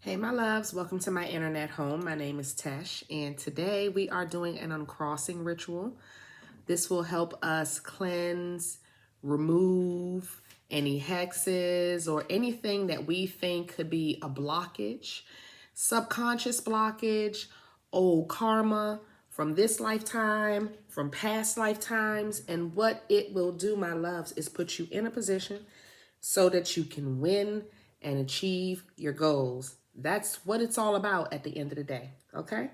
Hey my loves, welcome to my internet home. My name is Tesh and today we are doing an uncrossing ritual. This will help us cleanse, remove any hexes or anything that we think could be a blockage, subconscious blockage, old karma from this lifetime, from past lifetimes. And what it will do, my loves, is put you in a position so that you can win and achieve your goals. That's what it's all about at the end of the day, okay?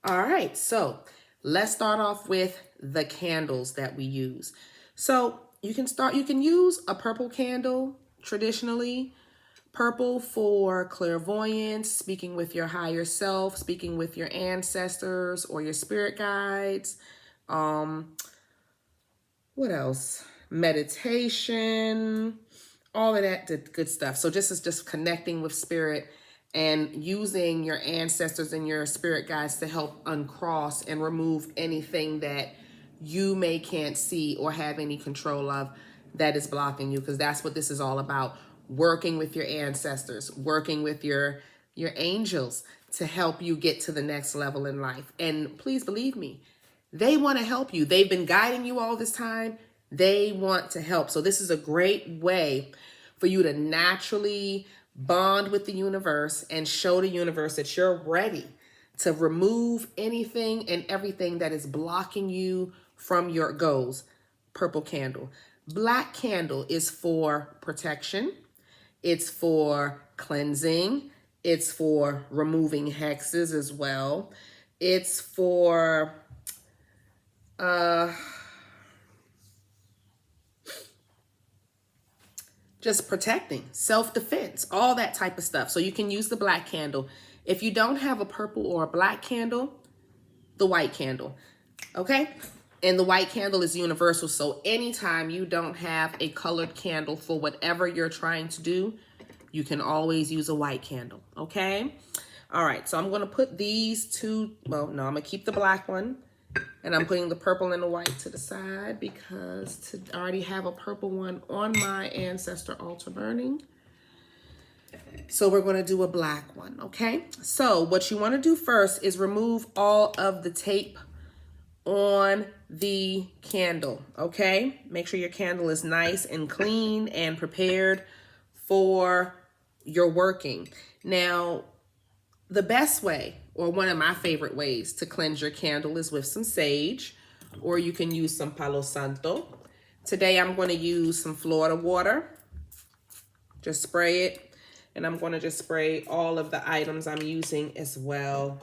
All right, so let's start off with the candles that we use. So you can use a purple candle traditionally. Purple for clairvoyance, speaking with your higher self, speaking with your ancestors or your spirit guides. What else? Meditation, all of that good stuff. So this is just connecting with spirit and using your ancestors and your spirit guides to help uncross and remove anything that you can't see or have any control of that is blocking you, because that's what this is all about. Working with your ancestors, working with your angels to help you get to the next level in life. And please believe me, they want to help you. They've been guiding you all this time. They want to help. So this is a great way for you to naturally bond with the universe and show the universe that you're ready to remove anything and everything that is blocking you from your goals. Purple candle. Black candle is for protection. It's for cleansing. It's for removing hexes as well. It's for just protecting, self-defense, all that type of stuff. So you can use the black candle. If you don't have a purple or a black candle, the white candle, okay? And the white candle is universal. So anytime you don't have a colored candle for whatever you're trying to do, you can always use a white candle, okay? All right, so I'm gonna put these two, well, no, I'm gonna keep the black one. And I'm putting the purple and the white to the side because I already have a purple one on my ancestor altar burning. So we're going to do a black one, okay? So what you want to do first is remove all of the tape on the candle, okay? Make sure your candle is nice and clean and prepared for your working. Now, the best way, or one of my favorite ways to cleanse your candle, is with some sage, or you can use some Palo Santo. Today I'm going to use some Florida water. Just spray it, and I'm going to just spray all of the items I'm using as well,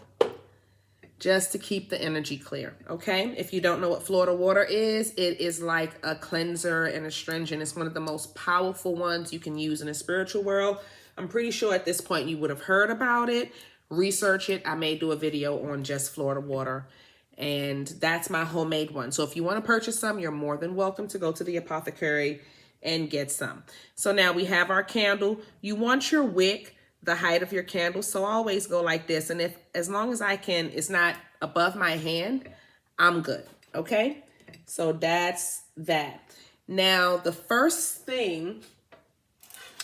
just to keep the energy clear, okay? If you don't know what Florida water is, it is like a cleanser and astringent. It's one of the most powerful ones you can use in the spiritual world. I'm pretty sure at this point you would have heard about it. Research it. I may do a video on just Florida water, and that's my homemade one. So if you want to purchase some, you're more than welcome to go to the Apothecary and get some. So now we have our candle. You want your wick the height of your candle, so always go like this. And if, as long as I can, it's not above my hand, I'm good, okay? So that's that. Now, the first thing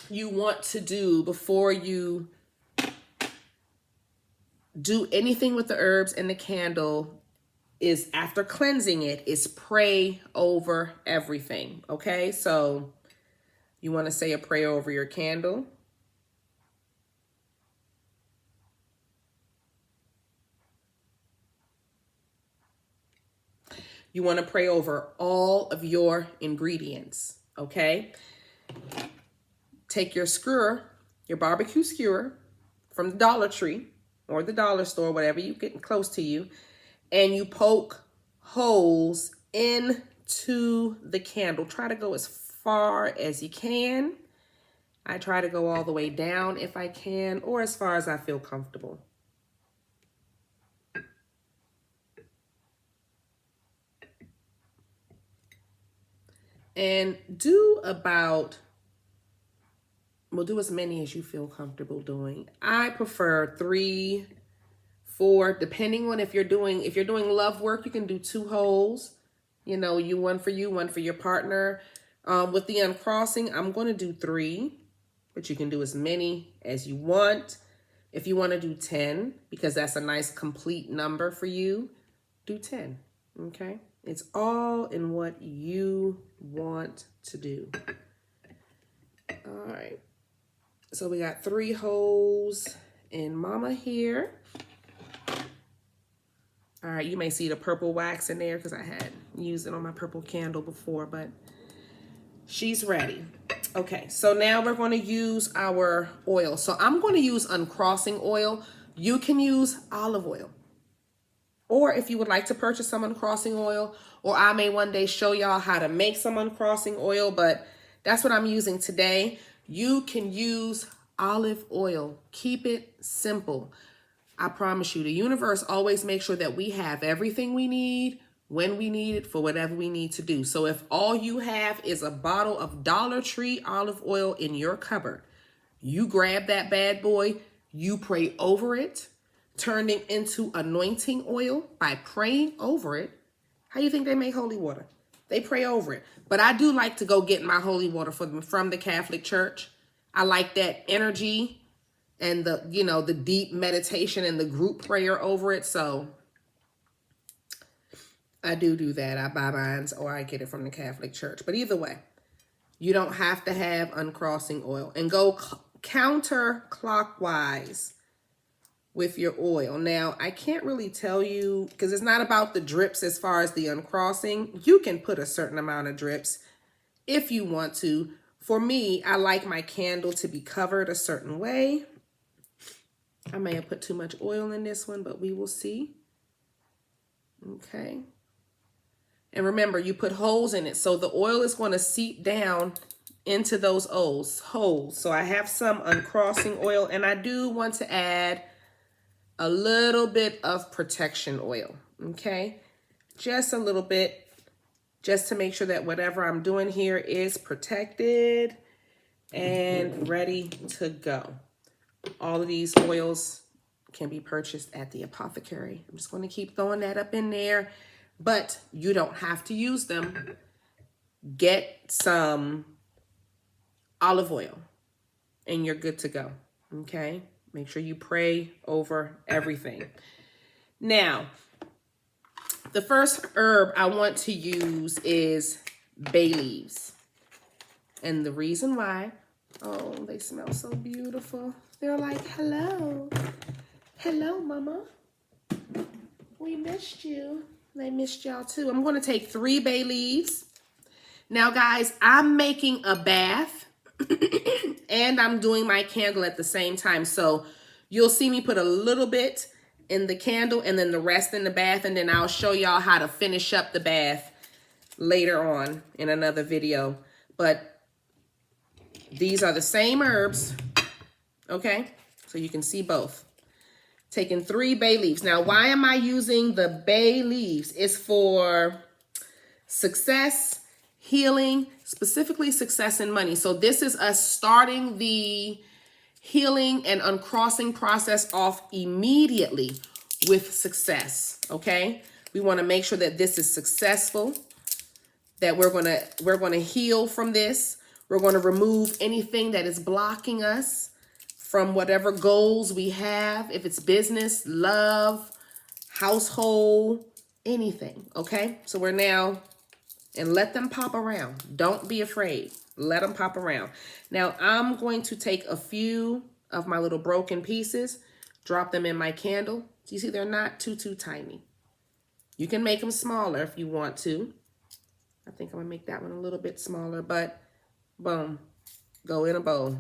you want to do before you do anything with the herbs and the candle is, after cleansing it, is pray over everything, okay? So you want to say a prayer over your candle. You want to pray over all of your ingredients, okay? Take your skewer, your barbecue skewer from the Dollar Tree or the dollar store, whatever you get close to you, and you poke holes into the candle. Try to go as far as you can. I try to go all the way down if I can, or as far as I feel comfortable. And do about, well, do as many as you feel comfortable doing. I prefer 3, 4, depending on if you're doing love work, you can do 2 holes. You know, one for you, one for your partner. With the uncrossing, I'm going to do 3, but you can do as many as you want. If you want to do 10, because that's a nice complete number for you, do 10, okay? It's all in what you want to do. All right, so we got 3 holes in Mama here. All right, you may see the purple wax in there because I had used it on my purple candle before, but she's ready. Okay, so now we're going to use our oil. So I'm going to use uncrossing oil. You can use olive oil. Or if you would like to purchase some uncrossing oil, or I may one day show y'all how to make some uncrossing oil, but that's what I'm using today. You can use olive oil. Keep it simple. I promise you, the universe always makes sure that we have everything we need when we need it for whatever we need to do. So if all you have is a bottle of Dollar Tree olive oil in your cupboard, you grab that bad boy, you pray over it, turn it into anointing oil by praying over it. How you think they make holy water? They pray over it. But I do like to go get my holy water from the Catholic Church. I like that energy and the, you know, the deep meditation and the group prayer over it. So I do that. I buy mine or I get it from the Catholic Church. But either way, you don't have to have uncrossing oil. And go counterclockwise with your oil. Now, I can't really tell you because it's not about the drips as far as the uncrossing. You can put a certain amount of drips if you want to. For me, I like my candle to be covered a certain way. I may have put too much oil in this one, but we will see. Okay. And remember, you put holes in it. So the oil is going to seep down into those holes. So I have some uncrossing oil, and I do want to add a little bit of protection oil. Okay. Just a little bit, just to make sure that whatever I'm doing here is protected and ready to go. All of these oils can be purchased at the Apothecary. I'm just going to keep throwing that up in there, but you don't have to use them. Get some olive oil and you're good to go. Okay. Make sure you pray over everything. Now, the first herb I want to use is bay leaves. And the reason why, oh, they smell so beautiful. They're like, hello. Hello, mama. We missed you. They missed y'all too. I'm going to take 3 bay leaves. Now, guys, I'm making a bath and I'm doing my candle at the same time. So you'll see me put a little bit in the candle and then the rest in the bath. And then I'll show y'all how to finish up the bath later on in another video. But these are the same herbs. Okay, so you can see both. Taking 3 bay leaves. Now, why am I using the bay leaves? It's for success, healing, specifically success and money. So this is us starting the healing and uncrossing process off immediately with success. Okay, we want to make sure that this is successful, that we're gonna heal from this. We're going to remove anything that is blocking us from whatever goals we have, if it's business, love, household, anything, okay? So we're now, and let them pop around. Don't be afraid. Let them pop around. Now, I'm going to take a few of my little broken pieces, drop them in my candle. You see, they're not too tiny. You can make them smaller if you want to. I think I'm going to make that one a little bit smaller, but boom, go in a bowl,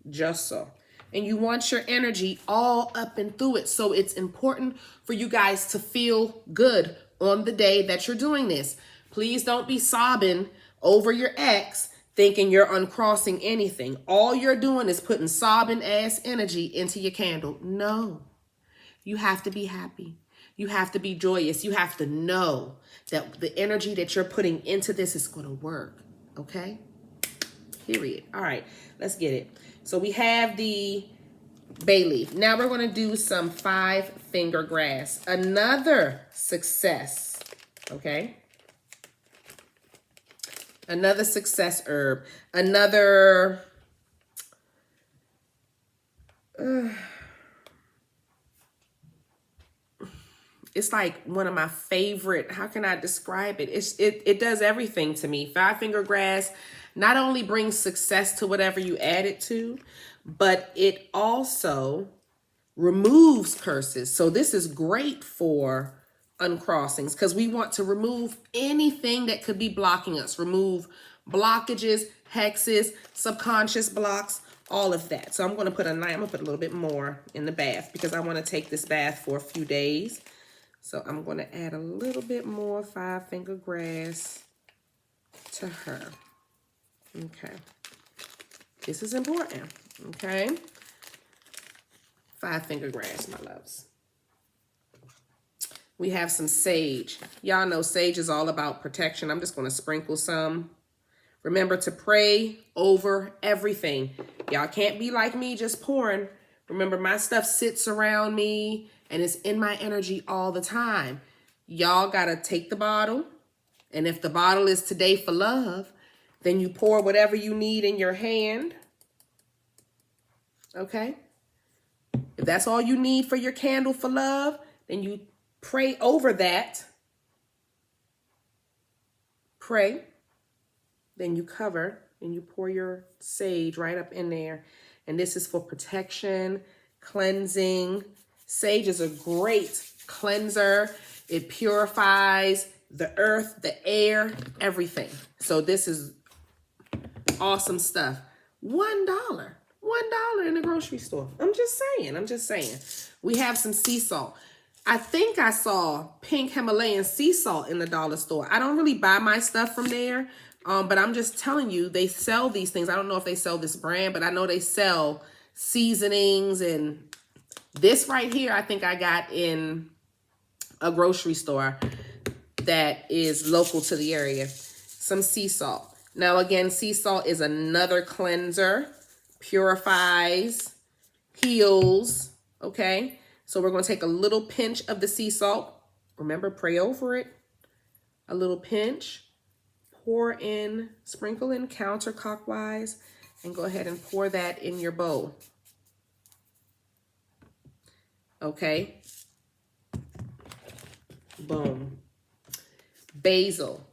just so. And you want your energy all up and through it. So it's important for you guys to feel good on the day that you're doing this. Please don't be sobbing over your ex thinking you're uncrossing anything. All you're doing is putting sobbing ass energy into your candle. No, you have to be happy. You have to be joyous. You have to know that the energy that you're putting into this is going to work. Okay? Period. All right, let's get it. So we have the bay leaf. Now we're going to do some 5-finger grass. Another success. Okay. Another success herb. Another it's like one of my favorite, how can I describe it? It does everything to me. 5-finger grass not only brings success to whatever you add it to, but it also removes curses. So this is great for uncrossings because we want to remove anything that could be blocking us. Remove blockages, hexes, subconscious blocks, all of that. So I'm going to put a little bit more in the bath because I want to take this bath for a few days. So I'm going to add a little bit more 5-finger grass to her. Okay. This is important. Okay. 5-finger grass, my loves. We have some sage. Y'all know sage is all about protection. I'm just going to sprinkle some. Remember to pray over everything. Y'all can't be like me just pouring. Remember, my stuff sits around me and it's in my energy all the time. Y'all got to take the bottle. And if the bottle is today for love, then you pour whatever you need in your hand. Okay? If that's all you need for your candle for love, then you pray over that. Pray. Then you cover and you pour your sage right up in there. And this is for protection, cleansing. Sage is a great cleanser. It purifies the earth, the air, everything. So this is awesome stuff. $1. $1 in the grocery store. I'm just saying. We have some sea salt. I think I saw pink Himalayan sea salt in the dollar store. I don't really buy my stuff from there, but I'm just telling you, they sell these things. I don't know if they sell this brand, but I know they sell seasonings. And this right here, I think I got in a grocery store that is local to the area. Some sea salt. Now, again, sea salt is another cleanser. Purifies, heals, okay? So we're going to take a little pinch of the sea salt. Remember, pray over it. A little pinch. Pour in, sprinkle in counterclockwise, and go ahead and pour that in your bowl. Okay? Boom. Basil.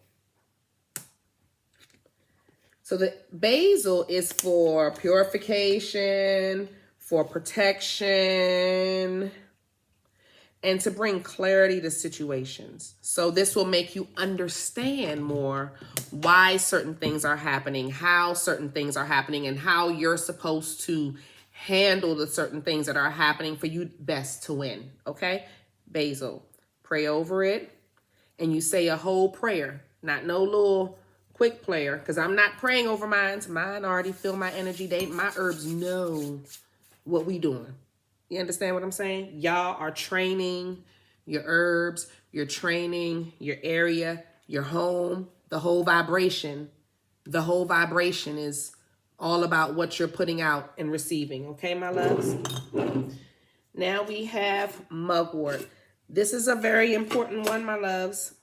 So the basil is for purification, for protection, and to bring clarity to situations. So this will make you understand more why certain things are happening, how certain things are happening, and how you're supposed to handle the certain things that are happening for you best to win, okay? Basil, pray over it, and you say a whole prayer, not no little quick prayer, because I'm not praying over mine. Mine already feel my energy. My herbs know what we doing. You understand what I'm saying? Y'all are training your herbs, you're training your area, your home, the whole vibration. The whole vibration is all about what you're putting out and receiving. Okay, my loves? Now we have mugwort. This is a very important one, my loves.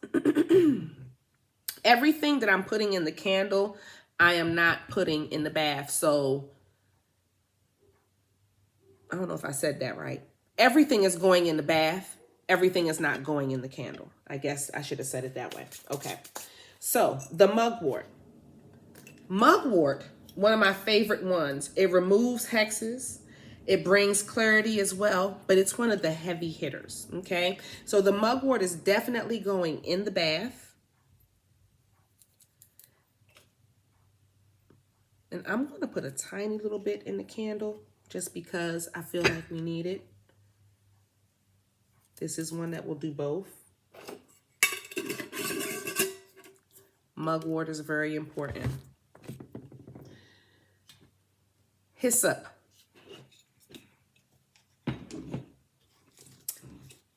Everything that I'm putting in the candle, I am not putting in the bath. So I don't know if I said that right. Everything is going in the bath. Everything is not going in the candle. I guess I should have said it that way. Okay. So the mugwort. Mugwort, one of my favorite ones. It removes hexes. It brings clarity as well, but it's one of the heavy hitters. Okay. So the mugwort is definitely going in the bath. And I'm going to put a tiny little bit in the candle just because I feel like we need it. This is one that will do both. Mugwort is very important. Hyssop.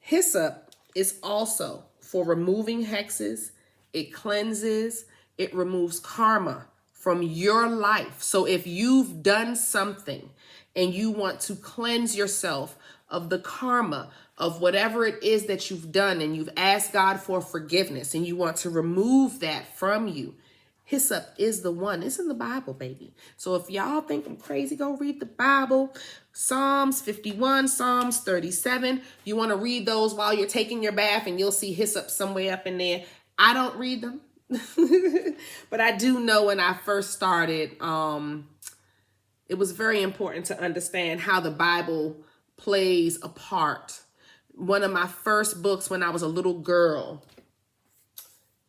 Hyssop is also for removing hexes. It cleanses. It removes karma from your life. So if you've done something and you want to cleanse yourself of the karma of whatever it is that you've done, and you've asked God for forgiveness and you want to remove that from you, Hyssop is the one. It's in the Bible, baby. So if y'all think I'm crazy, go read the Bible. Psalms 51, Psalms 37. You want to read those while you're taking your bath, and you'll see hyssop somewhere up in there. I don't read them. But I do know when I first started, it was very important to understand how the Bible plays a part. One of my first books when I was a little girl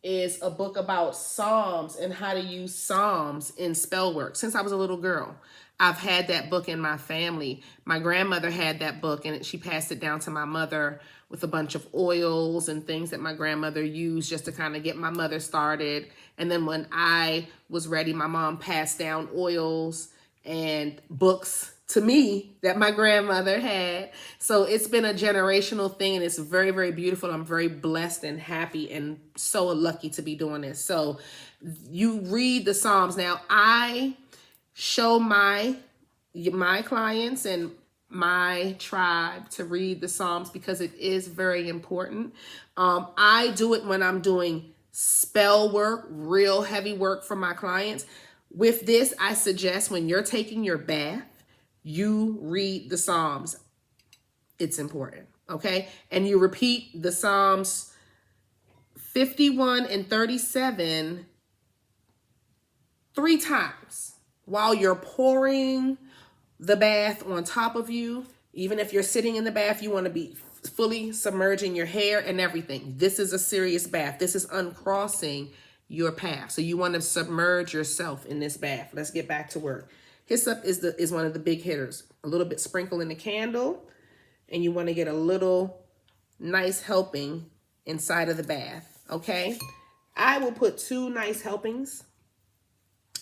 is a book about Psalms and how to use Psalms in spell work. Since I was a little girl, I've had that book in my family. My grandmother had that book, and she passed it down to my mother with a bunch of oils and things that my grandmother used just to kind of get my mother started. And then when I was ready, my mom passed down oils and books to me that my grandmother had. So it's been a generational thing, and it's very, very beautiful. I'm very blessed and happy and so lucky to be doing this. So you read the Psalms. Now, I show my clients and my tribe to read the Psalms because it is very important. I do it when I'm doing spell work, real heavy work for my clients. With this, I suggest when you're taking your bath, you read the Psalms. It's important, okay? And you repeat the Psalms 51 and 37 3 times while you're pouring the bath on top of you. Even if you're sitting in the bath, you want to be fully submerging your hair and everything. This is a serious bath. This is uncrossing your path. So you want to submerge yourself in this bath. Let's get back to work. Hyssop is one of the big hitters. A little bit sprinkle in the candle, and you want to get a little nice helping inside of the bath, okay? I will put 2 nice helpings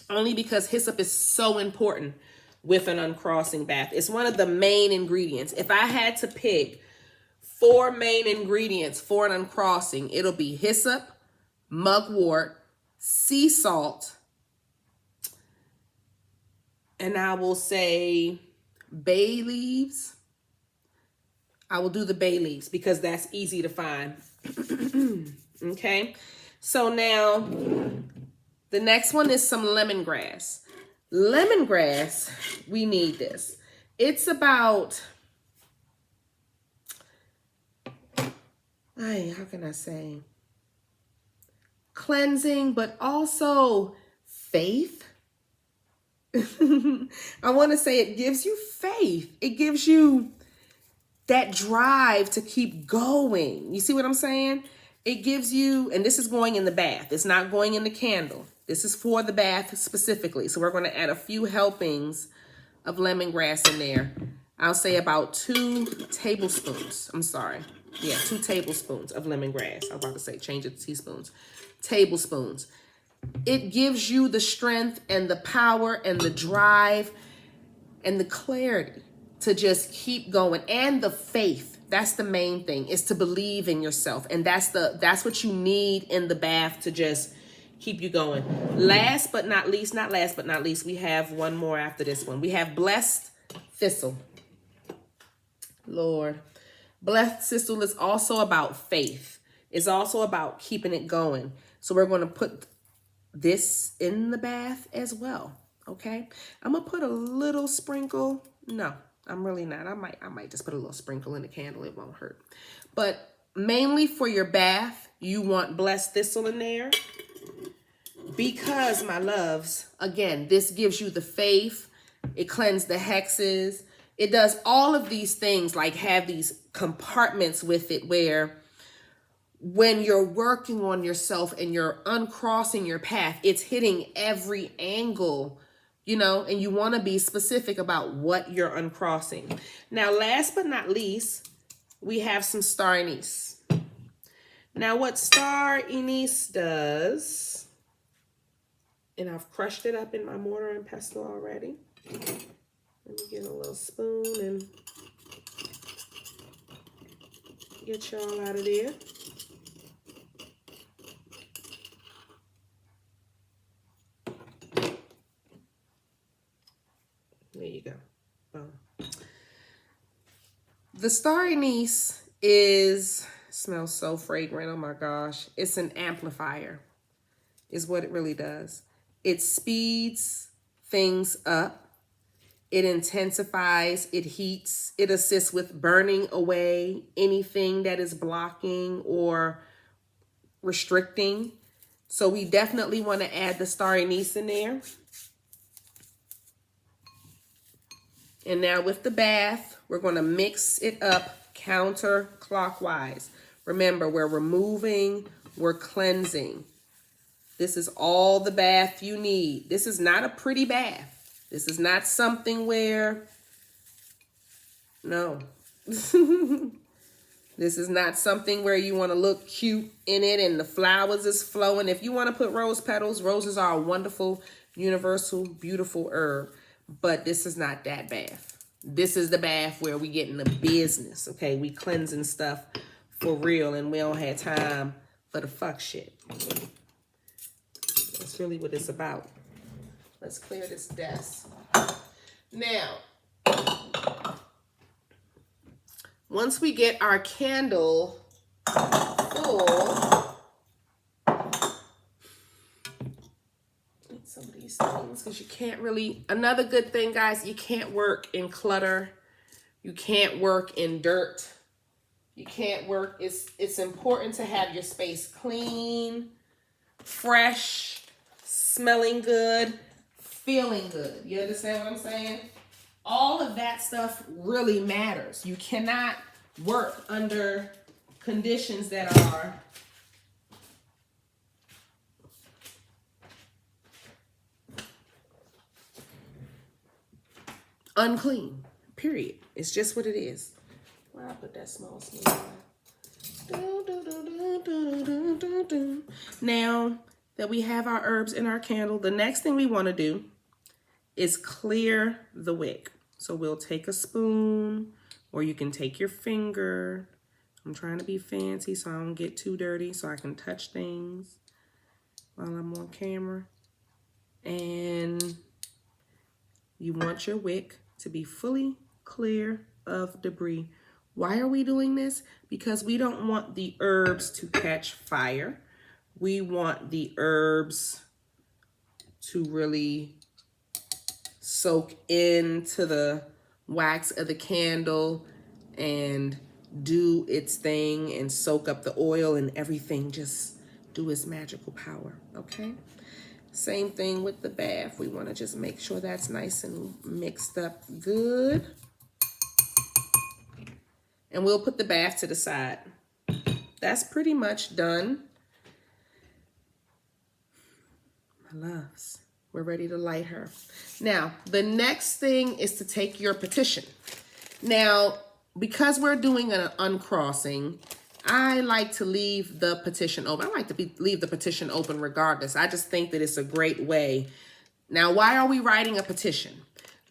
only because hyssop is so important with an uncrossing bath. It's one of the main ingredients. If I had to pick 4 main ingredients for an uncrossing, it'll be hyssop, mugwort, sea salt, and I will say bay leaves. I will do the bay leaves because that's easy to find. Okay, so now the next one is some lemongrass. Lemongrass, we need this. It's about, how can I say? Cleansing, but also faith. I want to say it gives you faith. It gives you that drive to keep going. You see what I'm saying? It gives you, and this is going in the bath. It's not going in the candle. This is for the bath specifically. So we're going to add a few helpings of lemongrass in there. I'll say about 2 tablespoons. I'm sorry. Yeah, 2 tablespoons of lemongrass. I was about to say, change it to teaspoons. Tablespoons. It gives you the strength and the power and the drive and the clarity to just keep going, and the faith. That's the main thing, is to believe in yourself. And that's what you need in the bath to just keep you going. Last but not least, we have one more after this one. We have blessed thistle. Lord. Blessed thistle is also about faith. It's also about keeping it going. So we're going to put this in the bath as well, okay? I'm gonna put a little sprinkle. No, I'm really not. I might just put a little sprinkle in the candle. It won't hurt. But mainly for your bath, you want blessed thistle in there because, my loves, again, this gives you the faith. It cleanses the hexes. It does all of these things, like have these compartments with it where when you're working on yourself and you're uncrossing your path, it's hitting every angle, you know, and you want to be specific about what you're uncrossing. Now, last but not least, we have some star anise. Now, what star anise does, and I've crushed it up in my mortar and pestle already. Let me get a little spoon and get y'all out of there. There you go. Boom. The star anise smells so fragrant. Oh my gosh. It's an amplifier is what it really does. It speeds things up. It intensifies, it heats, it assists with burning away anything that is blocking or restricting. So we definitely want to add the star anise in there. And now with the bath, we're going to mix it up counterclockwise. Remember, we're removing, we're cleansing. This is all the bath you need. This is not a pretty bath. This is not something where, no. This is not something where you want to look cute in it and the flowers is flowing. If you want to put rose petals, roses are a wonderful, universal, beautiful herb. But this is not that bath. This is the bath where we get in the business, okay? We cleansing stuff for real and we don't have time for the fuck shit. That's really what it's about. Let's clear this desk. Now, once we get our candle full, some of these things, because you can't really, another good thing, guys, you can't work in clutter. You can't work in dirt. You can't work, it's important to have your space clean, fresh, smelling good, feeling good. You understand what I'm saying? All of that stuff really matters. You cannot work under conditions that are unclean, period. It's just what it is. Where I put that small smooth on. Now that we have our herbs in our candle, the next thing we want to do is clear the wick. So we'll take a spoon, or you can take your finger. I'm trying to be fancy so I don't get too dirty, so I can touch things while I'm on camera. And you want your wick to be fully clear of debris. Why are we doing this? Because we don't want the herbs to catch fire. We want the herbs to really soak into the wax of the candle and do its thing and soak up the oil and everything, just do its magical power, okay? Same thing with the bath. We want to just make sure that's nice and mixed up good. And we'll put the bath to the side. That's pretty much done. My loves, we're ready to light her. Now, the next thing is to take your petition. Now, because we're doing an uncrossing, I like to leave the petition open. I like to leave the petition open regardless. I just think that it's a great way. Now, why are we writing a petition?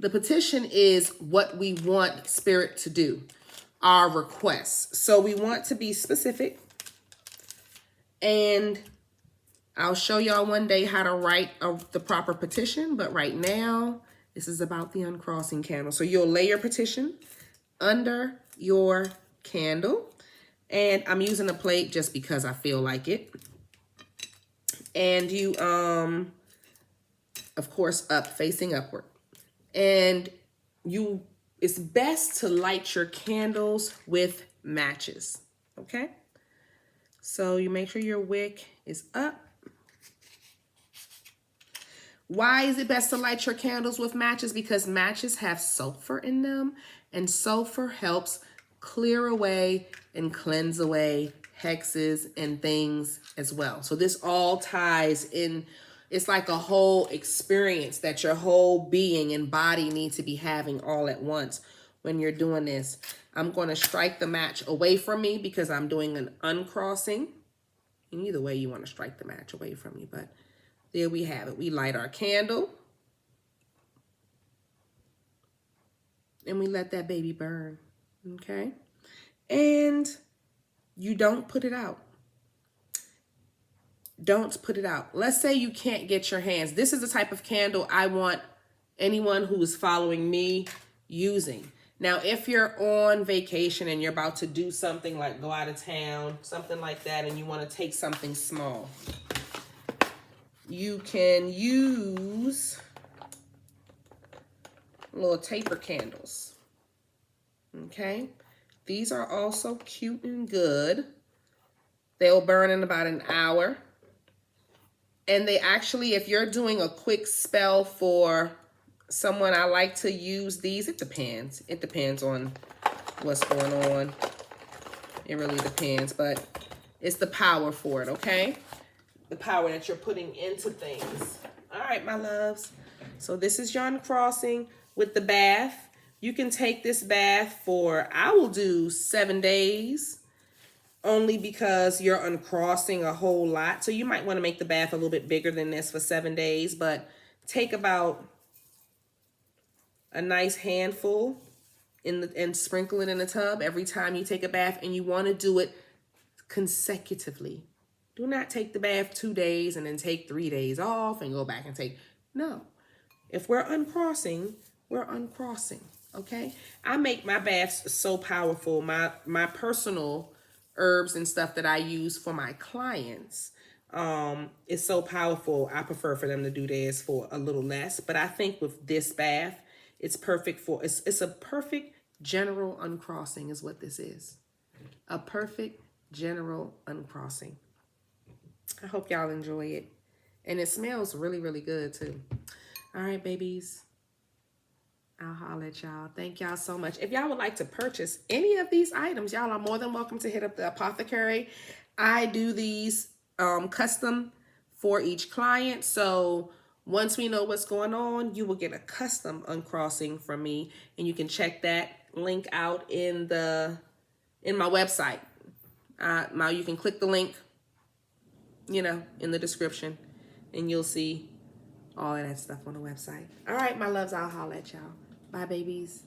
The petition is what we want Spirit to do, our requests. So we want to be specific. And I'll show y'all one day how to write the proper petition. But right now, this is about the uncrossing candle. So you'll lay your petition under your candle. And I'm using a plate just because I feel like it. And you, of course, facing upward. And it's best to light your candles with matches, okay? So you make sure your wick is up. Why is it best to light your candles with matches? Because matches have sulfur in them, and sulfur helps clear away and cleanse away hexes and things as well. So this all ties in. It's like a whole experience that your whole being and body need to be having all at once when you're doing this. I'm going to strike the match away from me because I'm doing an uncrossing. And either way, you want to strike the match away from you. But there we have it. We light our candle. And we let that baby burn. Okay? And you don't put it out. Don't put it out. Let's say you can't get your hands. This is the type of candle I want anyone who is following me using. Now, if you're on vacation and you're about to do something like go out of town, something like that, and you want to take something small, you can use little taper candles. Okay, these are also cute and good. They'll burn in about an hour. And they actually, if you're doing a quick spell for someone, I like to use these. It depends. It depends on what's going on. It really depends, but it's the power for it, okay? The power that you're putting into things. All right, my loves. So this is your uncrossing with the bath. You can take this bath for, I will do 7 days, only because you're uncrossing a whole lot. So you might want to make the bath a little bit bigger than this for 7 days, but take about a nice handful and sprinkle it in the tub every time you take a bath, and you want to do it consecutively. Do not take the bath 2 days and then take 3 days off and go back and take. No. If we're uncrossing, we're uncrossing. Okay? I make my baths so powerful. My personal herbs and stuff that I use for my clients is so powerful. I prefer for them to do theirs for a little less. But I think with this bath, it's perfect for, it's a perfect general uncrossing is what this is. A perfect general uncrossing. I hope y'all enjoy it. And it smells really, really good too. All right, babies. I'll holler at y'all. Thank y'all so much. If y'all would like to purchase any of these items, y'all are more than welcome to hit up the Apothecary. I do these custom for each client. So once we know what's going on, you will get a custom uncrossing from me. And you can check that link out in my website. Now you can click the link, you know, in the description, and you'll see all of that stuff on the website. All right, my loves, I'll holler at y'all. Bye, babies.